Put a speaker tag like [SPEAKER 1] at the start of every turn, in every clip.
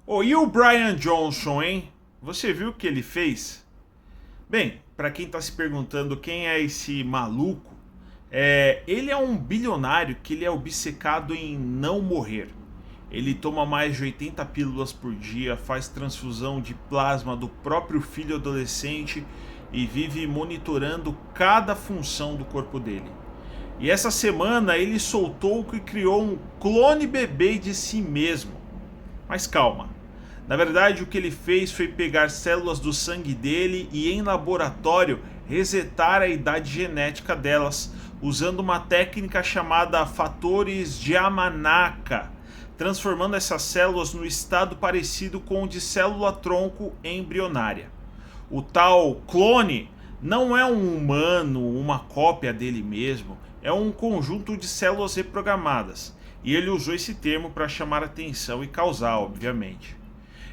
[SPEAKER 1] Oh, e o Brian Johnson, hein? Você viu o que ele fez? Bem, para quem está se perguntando quem é esse maluco, ele é um bilionário que ele é obcecado em não morrer. Ele toma mais de 80 pílulas por dia, faz transfusão de plasma do próprio filho adolescente e vive monitorando cada função do corpo dele. E essa semana ele soltou que criou um clone bebê de si mesmo. Mas calma. Na verdade, o que ele fez foi pegar células do sangue dele e, em laboratório, resetar a idade genética delas, usando uma técnica chamada fatores de Yamanaka, transformando essas células no estado parecido com o de célula-tronco embrionária. O tal clone não é um humano, uma cópia dele mesmo, é um conjunto de células reprogramadas. E ele usou esse termo para chamar atenção e causar, obviamente.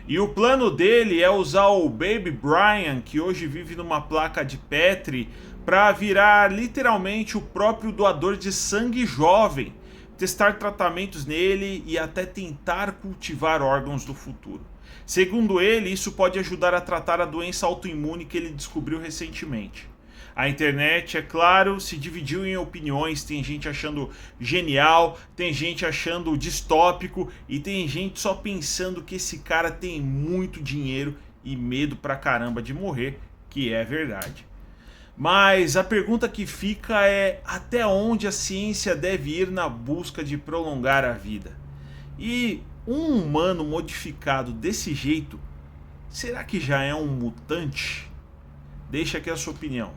[SPEAKER 1] E o plano dele é usar o Baby Brian, que hoje vive numa placa de Petri, para virar literalmente o próprio doador de sangue jovem, testar tratamentos nele e até tentar cultivar órgãos do futuro. Segundo ele, isso pode ajudar a tratar a doença autoimune que ele descobriu recentemente. A internet, é claro, se dividiu em opiniões. Tem gente achando genial, tem gente achando distópico e tem gente só pensando que esse cara tem muito dinheiro e medo pra caramba de morrer, que é verdade. Mas a pergunta que fica é até onde a ciência deve ir na busca de prolongar a vida? E um humano modificado desse jeito, será que já é um mutante? Deixa aqui a sua opinião.